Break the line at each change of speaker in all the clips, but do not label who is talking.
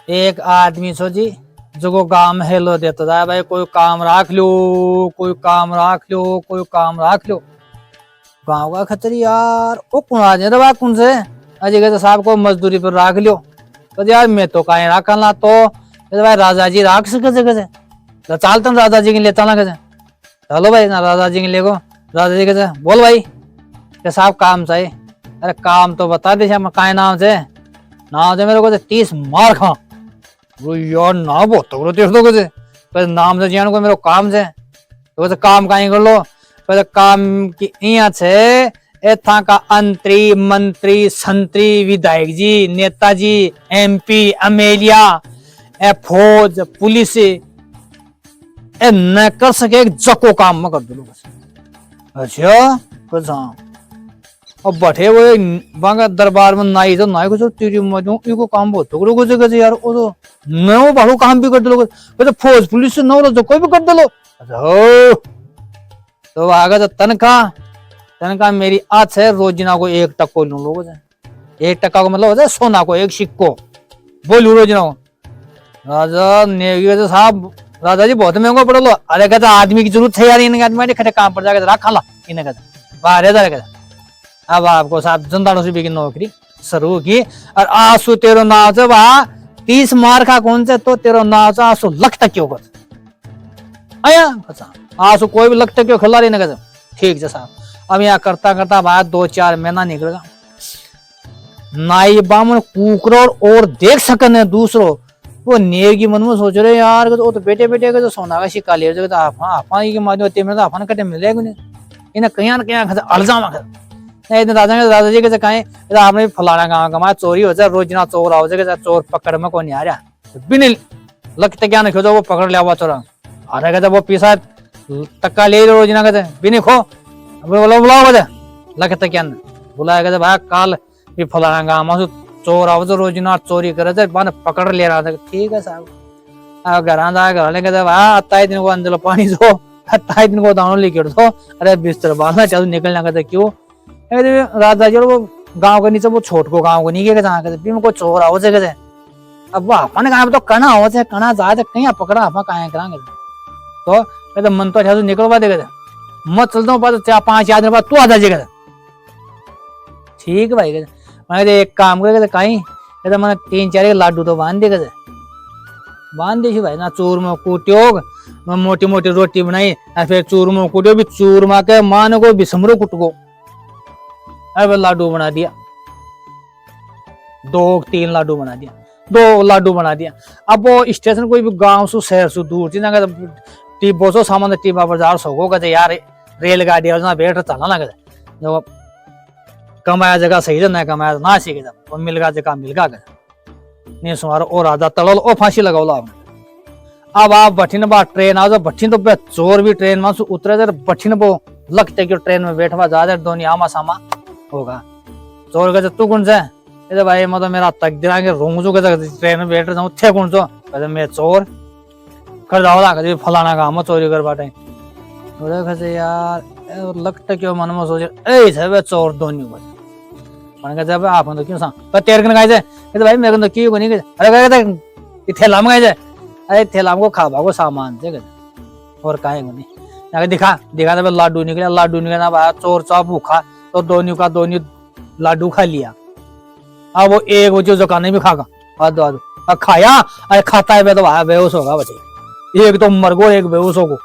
एक आदमी छो जी जो गांव में हेलो देता था भाई कोई काम राख लो, कोई काम राख लो, कोई काम राख लो। गांव का खतरी यार वो कौन आ जाए बा कौन से अजय कहते साहब को मजदूरी पर राख लियो। तो यार मैं तो कहीं राखना तो भाई राजा जी राख सके कैसे तो चालता हूँ राजा जी के लिए चलना कैसे। चलो भाई ना राजा जी के लिए को राजा जी कैसे बोल भाई के साहब काम चाहिए। अरे काम तो बता दे कहीं नाम से मेरे को 30 मार खा यार ना बहुत तो देख दो कैसे नाम से जान को मेरे काम से तो वैसे काम कहीं कर लो पहले काम की यहाँ से एथा का अंतरी मंत्री संतरी विधायक जी नेताजी MP एमएलए ए फौज पुलिस ए न कर सके एक जको काम में कर दो। अच्छा कैसा अब बैठे वो बांगा दरबार में नाई तो नाई को जो तेरी मजू इको काम बहुत तो कुछ कैसे यार वो तो नौ बाड़ू काम भी कर दो तो फौज पुलिस से नौ तो कोई भी कर दो। अच्छा तो आगे तो तनखा मेरी आज है रोजना को 1 टक्को लू लोग 1 टक्का को मतलब होता है सोना को 1 सिक्को बोलू रोजना को। राजा ने साहब राजा जी बहुत महंगा पड़ लो। अरे कहता आदमी की जरूरत है यार इनके आदमी खड़े काम पर जाकर रखा ला इन्हें कहता बाहर कहता अब आपको साहब जनता से भी नौकरी शुरू की और आंसू तेरो नाव से वहा 30 मार खा कौन से तो तेरो नाव से आंसू लख तक क्यों कर आया आंसू कोई भी लख तक क्यों खिला रही ना कहते ठीक है साहब। अब यहाँ करता करता बाद 2-4 महीना निकलेगा नाई बामन कुकरों और देख सकने दूसरो वो नेर की मन में सोच रहे यार वो तो बेटे बेटे का जो सोना का सिक्का ले के माध्यम में तो कटे मिलेगा नहीं इन्हें कहीं ना कहीं अड़जामा राजा जी के कहे आपने फलाना गाँव कमा चोरी हो जाए रोजना चोर आओ जाए चोर पकड़ में कौन आ रहा बिन लगते क्या नहीं खो वो पकड़ लिया हुआ चोरा अरे कहते वो पीसा टक्का ले रोजना कहते बिन खो बुलाओ कहते लगते क्या बुलाया कहते भाई काल भी फलाना गाँव में चोर आओ जो रोजना चोरी करे पकड़ ले रहा था ठीक है साहब घर घर कहते भाई 28 दिन को अंदर पानी दो 28 दिन को दानों लेके दो अरे बिस्तर बांधना चलो निकलना कहते क्यों राजा जी वो गांव के नीचे वो छोट को गांव को नहीं के जहाँ कहते को चोर आओ कहते अब वो अपन कहा तो कना हो कना जा कहीं पकड़ा आप कहा करांगे तो कहते मन तो अच्छा निकलवा दे कहते मत चलता हूँ 4-5 दिन बाद तू आ जाए कहते ठीक है भाई कहते मैं एक काम करे कहीं कहते मैंने 3-4 लाडू तो बांध दे कहते बांध दे भाई ना चूरमा कूट्योग मोटी मोटी रोटी बनाई फिर चूरमा कूट्यो भी चूरमा के मान को बिसमरो कुटको अब लाडू बना दिया 2-3 लाडू बना दिया 2 लाडू बना दिया। अब वो स्टेशन कोई भी गांव से शहर से दूर थी ना टिब्बो सो सामान टिब्बा बाजार सो कहते यार रेलगाड़ी बैठ चलना ना कहते जब कमाया जगह सही से ना कमाया ना सीखे जब मिलगा जगह मिलगा कहते नहीं सुमार और राजा तड़ल ओ फांसी लगाओ आपने। अब आप बठिन बा ट्रेन आ जाओ बठिन तो चोर भी ट्रेन में उतरे जर बठिन वो लगते कि ट्रेन में बैठवा जा दोनों आमा सामा होगा चोर कहते तू कौन सा कहते भाई मतलब मेरा तक दिला के रोंगजो कहते ट्रेन में बैठ जाऊँ थे कौन सो कहते मैं चोर कर जाओ कहते फलाना काम में चोरी कर बाटे कहते यार लगता क्यों मन में सोचे ऐसे चोर दोनों मैंने कहते आप तो क्यों सांग तेरे कन खाए कहते भाई मेरे को क्यों नहीं कहते अरे कहते थैला में खाए अरे थैला को खावा को सामान से कहते और काहे को नहीं दिखा दिखा लाडू निकला भाई चोर चाप भूखा तो दोनों का दोनों लाडू खा लिया। अब वो एक वो जो खाने भी खागा आदो खाया अरे खाता है तो बेहोश होगा बच्चे एक तो मर गो एक बेहोश होगो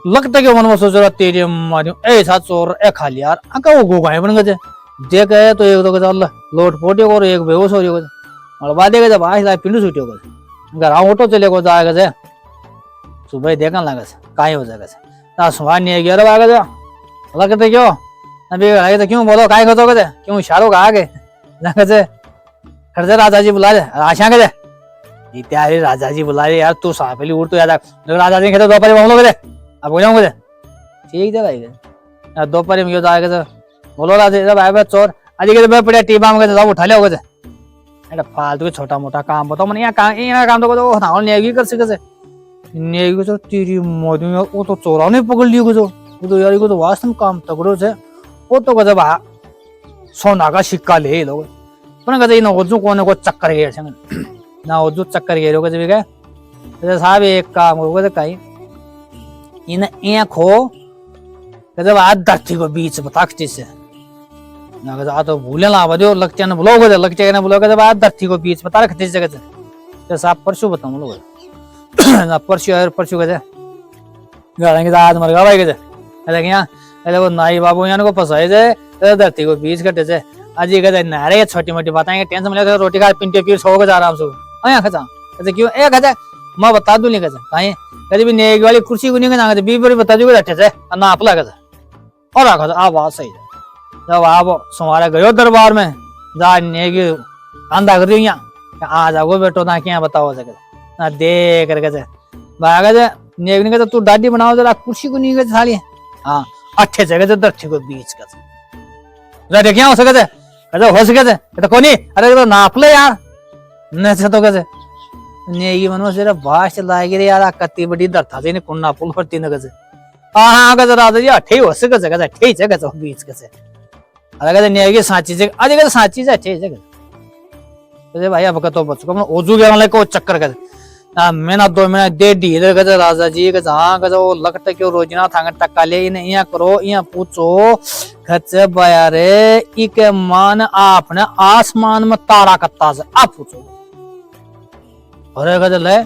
लगता कि मन में सोच रहा तेरे मारियो ऐसा चोर ए खा लिया यार अका वो गोगाए बन गए देख है तो एक तो लोट पोटे और एक बेहोश हो रही मलबा देगा जब आज पिंडू छूटी होगा घर ऑटो चले को जाएगा से सुबह देखने लगा कहीं हो जाएगा सुबह नहीं गया आगे लगते क्यों अभी तो क्यों बोलो काय खो क्यों इशारों का आगे खर्चे राजा जी बुला ले आशा के इत्यादि राजा जी बुला रहे यार तू साहब उठ तो याद राजा जी कहते दोपहर में हम लोग अब हो जाऊंगे ठीक है भाई दोपहर में जाएगा बोलो राजा भाई चोर आज के पड़े टीबा में सब उठा ले फालतू के छोटा मोटा काम बताओ मैंने यहाँ काम तो नेगी कर सके नेगी तो तेरी मोदी में वो तो चोरा नहीं पकड़ लियो जो वो तो यार को तो वास्तव काम तगड़ो से वो तो कहते सोना का सिक्का ले लोग कहते इन कोने को चक्कर गए ना वो जो चक्कर गेरो के जब गए साहब एक काम करो कहीं इन खो जब आज धरती को बीच बताखती से ना तो भूले ना बजो लगते ना बुलाओगे लगते ना बुलाओगे जब आज धरती को बीच बता रखते जगह तो साहब परसों बताऊं लोग ना परसों कहते गाड़ेंगे आज मर गया भाई कहते यहाँ अरे वो नाई बाबू यहाँ को फंसाए जाए धरती को बीच कटे से आज ये कहते नारे छोटी मोटी बताएंगे टेंशन मिले रोटी का पिंटे पीर सो गए आराम से यहाँ खचा कहते क्यों ए कहते मैं बता दूं नहीं कहते कहीं कभी भी नेक वाली कुर्सी को नहीं कहते 20 बार बता दूंगा अच्छे से ना अपला कहते और आखा आ बात सही है जब आप तुम्हारा गयो दरबार में जा नेक आंधा कर रही यहाँ आ जाओ बेटो ना क्या बताओ सके ना दे करके भागा जा नेक नहीं कहते तू दादी बनाओ जरा कुर्सी को नहीं कहते साली हाँ अच्छे जगह से धरती को बीच कहते क्या हो सके कहते हो सके कहते कोनी अरे तो नाप ले यार न तो कहते नेगी मनो सिर्फ बास चलाएगी रे यार कत्ती बड़ी दरथा से कुन्ना पुल फरती न कहते हाँ कहते राजा जी अठे हो सके कहते अठे जगह तो बीच कहते अरे कहते नेगी साची जगह अरे कहते साची से अठे जगह कहते भाई अब तो बच्चों को ओजू गया वाले को चक्कर कहते महीना 2 महीना दे डी इधर कहते राजा जी कहते हाँ कहते वो लगता क्यों रोजना था टक्का ले इन्हें यहाँ करो यहाँ पूछो खचे बया रे इके मान आपने आसमान में तारा कत्ता से आप पूछो अरे कहते ले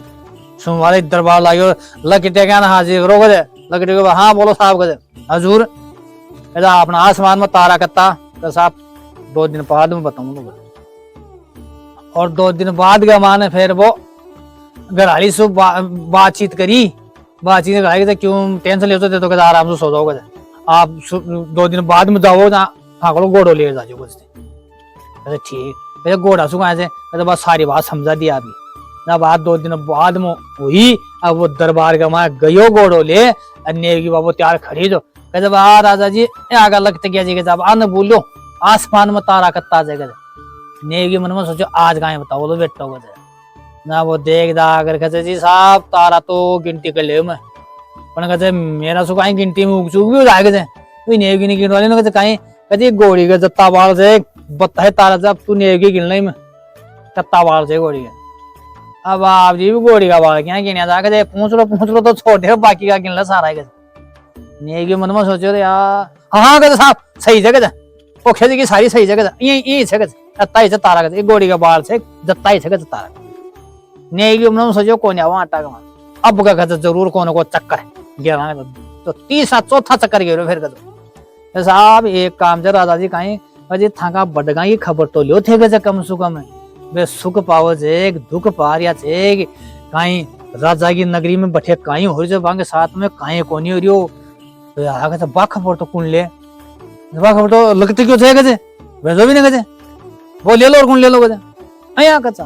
तुम्हारे दरबार लागे लकटे क्या ना हाजिर करो कहते लकटे को हाँ बोलो साहब कहते हजूर कहते आपने आसमान में तारा कत्ता तो साहब 2 दिन बाद में बताऊंगा और 2 दिन बाद का माने फिर वो घराली से बातचीत करी बातचीत कराई क्यों टेंशन ले तो कहते आराम से सो जाओ कहते आप 2 दिन बाद में जाओ ना हाँ को घोड़ो ले जाओ कहते ठीक कहते घोड़ा सुखा से कहते बस सारी बात समझा दी अभी ना बात 2 दिन बाद में हुई अब वो दरबार का वहां गयो घोड़ो ले अन्य की बाबू तैयार खरीदो कहते वाह राजा जी आगा लगते क्या जी कहते आ न बोलो आसमान में तारा कत्ता जगह ने की मन में सोचो आज गाय बताओ बोलो बेटा कहते ना वो देख दा अगर कहते जी साहब तारा तो गिनती कर ले मैं पर कहते मेरा सु कहीं गिनती में उगचुग भी हो जाएगा कोई नेगी नहीं गिन वाले ना कहते कहीं कहते घोड़ी का जत्ता बाल से बता है तारा से अब तू नेगी गिन ले में जत्ता बाल से घोड़ी का अब आप जी भी घोड़ी का बाल क्या गिना था कहते पूछ लो तो छोटे बाकी का गिन ला सारा कहते नेगी मन में सोचो यार हाँ कहते साहब सही जगह ओखे जी की सारी सही जगह यही जगह जत्ता ही से तारा कहते घोड़ी का बाल से जत्ता ही जगह तारा नेगी मन में सोचो कौन आवा आटा का अब का कहते जरूर कौन को चक्कर है गिरा तो तीसरा चौथा चक्कर गिरो फिर कहते साहब एक काम से राजा जी कहीं अजी थाका बडगा की खबर तो लियो थे गजे कम से कम वे सुख पावो जे दुख पारिया छे कहीं राजा की नगरी में बैठे कहीं हो जो बांगे साथ में कहीं कोनी हो रियो तो आगे तो बा खबर तो कौन ले बा खबर तो लगते क्यों थे गजे वैसे भी नहीं गजे वो ले लो और कौन ले लो गजे अया कचा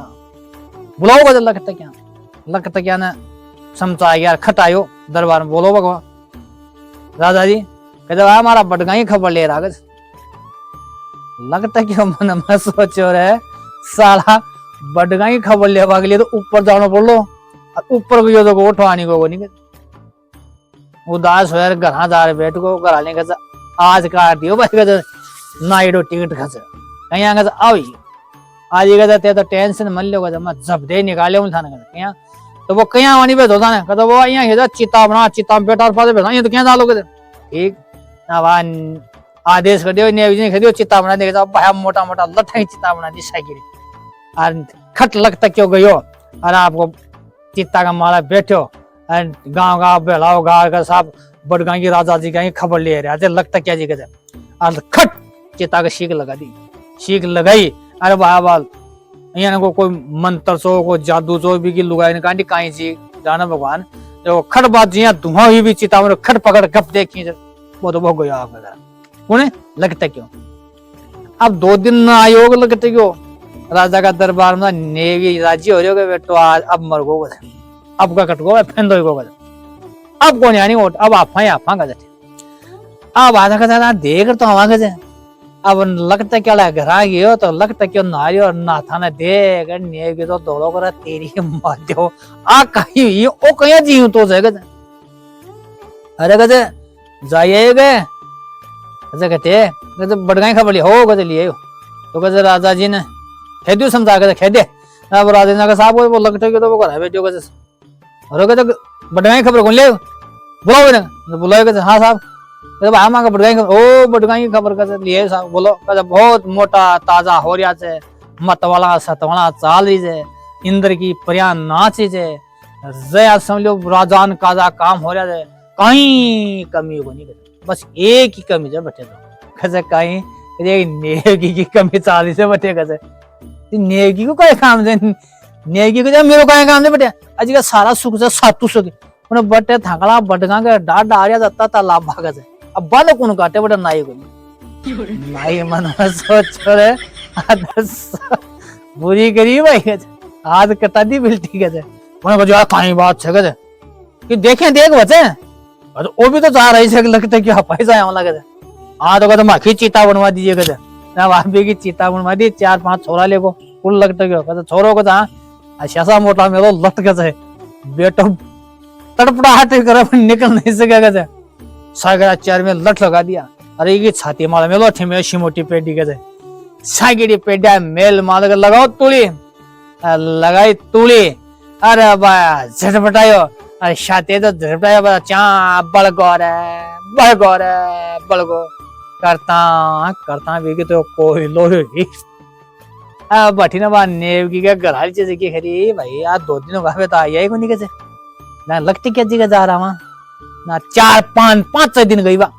बुलाओ गजे लगता क्या ना समझा यार खटायो दरबार में बोलो भगवान राजा जी कहते भाई हमारा बडगा ही खबर ले रहा गज लगता क्यों मन में सोचो रे साला बडगा ही खबर ले के लिए तो ऊपर जाना पड़ लो ऊपर को तो उठवानी को नहीं उदास हो घर जा रहे बैठ को घर आने का आज काट दियो भाई कहते नाइडो टिकट खस कहीं आगे आओ आज ये कहते तो टेंशन मन लो मैं जब दे निकाले था ना तो वो कहीं वानी पे होता ना कहते वो यहाँ चिता बना चिता बेटा बैठा ये तो क्या डालो कहते ठीक ना वहां आदेश कर दियो ने खरीदो चिता बना देगा भाई मोटा मोटा लठा चिता बना दी साइकिल और खट लगता क्यों गयो और आपको चिता का माला बैठो और गाँव गाँव बेलाओ गाँव का साहब बड़गांव की राजा जी का खबर ले रहे लगता क्या जी कहते और खट चिता का शीख लगा दी शीख लगाई अरे बाल यहाँ को कोई मंत्र सो को जादू सो भी की लुगाई कांडी कहीं सी जाना भगवान जो खट बात जी धुआं हुई भी चिता में खट पकड़ गप देखी वो तो बहुत गया आपका उन्हें लगता क्यों अब 2 दिन आयोग लगते क्यों राजा का दरबार में नेवी राज्य हो रहे बेटो आज अब मर गो अब का कट गो फेंदो गो अब कौन यानी वोट अब आप का अब आधा का देख तो हवा के अब लगता क्या घर आ गयो तो लगता क्यों नारी और नाथा ने देख नेवी तो दौड़ो कर तेरी मत दो आ कहीं ओ कहीं जीव तो जाएगा अरे कहते जाइए गए ऐसे कहते बड़गाई खबर ली हो कहते लिए तो कहते राजा जी ने खेदू समझा कहते खेदे अब राजेंद्र का साहब वो लगते के तो वो घर बेटियों का और कहते बटगाई खबर कौन ले बुलाओ ना तो बुलाओ कहते हाँ साहब कहते भाई मांगा बटगाई खबर ओ बटगाई की खबर कहते लिए साहब बोलो कहते बहुत मोटा ताजा हो रहा है मतवाला सतवाला चाल रही है इंद्र की परिया नाच है जया समझ लो राजान काजा काम हो रहा है कहीं कमी को नहीं बस एक ही कमी है बटे तो कैसे कहीं नेकी की कमी चाली से बटे कैसे नेकी को क्या काम दे नेकी को मेरे को क्या काम दे बटे आज का सारा सुख से सातु सुख उन्हें बटे थकड़ा बटगा के डाट डारिया जाता था लाभ भाग से अब बाल कौन काटे बटे नाई को नाई मन सोच रहे बुरी करी भाई कैसे आज कटा दी बिल्टी कैसे उन्हें बजा कहीं बात है कैसे कि देखें देख बचे और वो भी तो चाह रही है लगता कि पैसा आने लगे हाँ तो कहते माखी चीता बनवा दीजिए कहते ना भाभी की चीता बनवा दी 4-5 छोरा ले को कुल लगते क्यों कहते छोरों को जहाँ शसा मोटा मेलो लट कहते बेटो तड़पड़ाहट कर निकल नहीं सके कहते सागर चार में लट लगा दिया अरे ये छाती माला मेलो ठे में मोटी पेटी कहते सागिड़ी पेटिया मेल माल कर लगाओ तूली लगाई तूली अरे बाया झटपटायो अरे छाती तो झटपटायो बड़ा चा बड़ गौर करता भी तो कोई लोगी बठी ना नेव की क्या गराली चीज की खरी भाई आज 2 दिन हो तो आई को नहीं कैसे ना लगती क्या जगह जा रहा वहां ना 4-5 दिन गई बा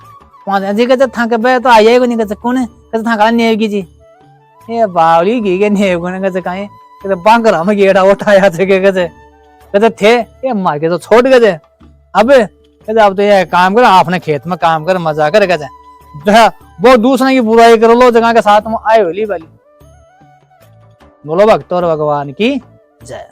5 जी कहते था के तो आई को नहीं कैसे कौन है कैसे था कहा नेव की जी ये बावली की के नेव को कैसे कहे कहते बांगरा में गेड़ा उठाया थे कहते थे ये मार के तो छोड़ गए अब कहते अब तो ये काम कर आपने खेत में काम कर मजा कर कहते वो दूसरे की बुराई कर लो जगह के साथ में आए होली वाली बोलो भक्तों और भगवान की जय।